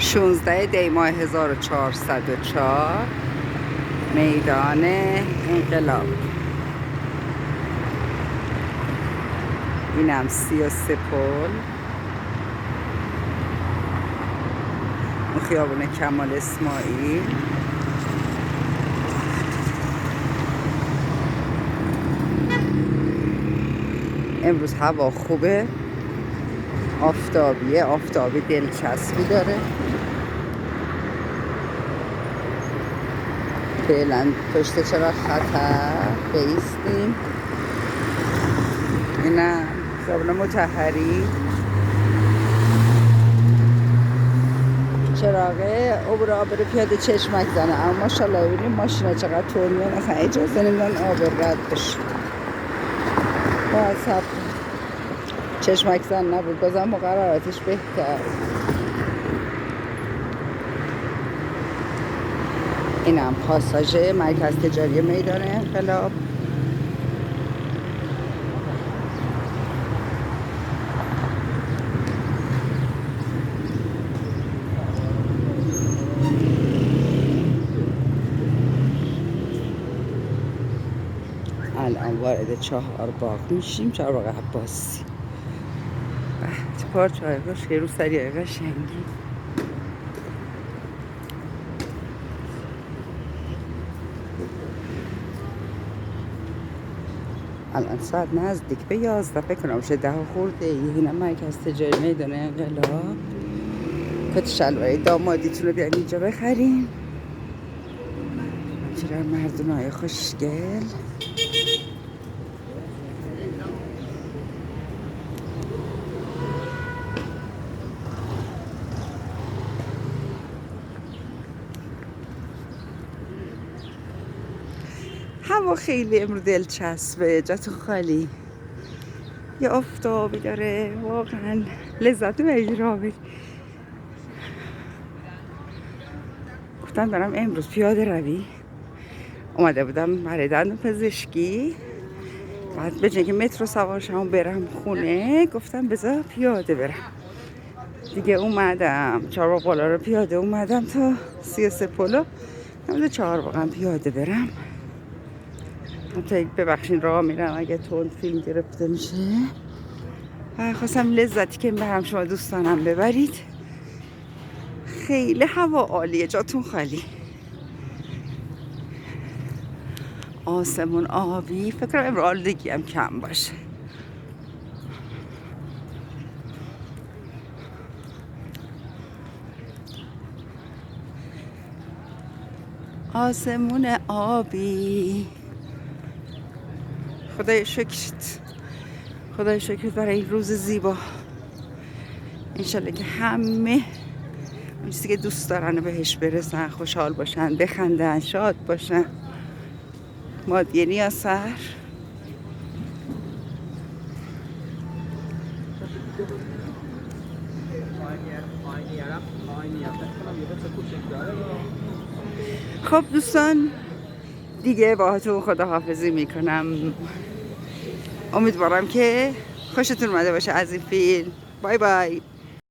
16 دی ماه 1404 میدان انقلاب. اینم 33 پل، اون خیابون کمال اسماعیل. امروز هوا خوبه، آفتابی دلچسبی داره. فعلا پشت چرا خطر بیستیم. اینم خیابون مطهری، چراغ عبور آبر پیاده چشمک زنه، اما ماشاءالله ببینیم ماشینا چقدر طول میان، اصلا اجازه نمیدن آبر رد بشه. باید صبر چشمک زن نبود، بازم مقرراتش بهتر. اینم پاساژ مرکز تجاری میدان انقلاب. الان وارد چهارباغ میشیم، چهارباغ عباسی. تو پارچه های خیلی رو سری های قشنگی. الان ساعت نزدیک به 11 فکر کنم شه 10 خورده. اینم مرکز تجاری میدان انقلاب. کت شلوار دامادیتون رو بیان اینجا بخرین. چرا مردونای خوشگل. هوا خیلی امروز دلچسبه، جاتون خالی. یه آفتابی داره، واقعا لذت ببرید. رابط گفتم برم امروز پیاده روی. اومده بودم برای دندون پزشکی، بعد به جای که مترو سوار شم برم خونه، گفتم بذار پیاده برم دیگه. اومدم چهارباغ بالا رو پیاده اومدم تا 33 پلو، نمیده چهارباغ پیاده برم. ببخشین راه میرم اگه تون فیلم گرفته میشه. خواستم لذتی که برم شما دوستانم ببرید. خیلی هوا عالیه، جاتون خالی. آسمون آبی، فکر کنم امروز آلودگی هم کم باشه. آسمون آبی. خدای شکرت برای این روز زیبا. انشالله که همه اون چیزی که دوست دارن بهش برسن، خوشحال باشن، بخندن، شاد باشن. مادیه نیاسر. خب دوستان دیگه باهاتون خداحافظی میکنم. امیدوارم که خوشتون اومده باشه از این فیلم. بای بای.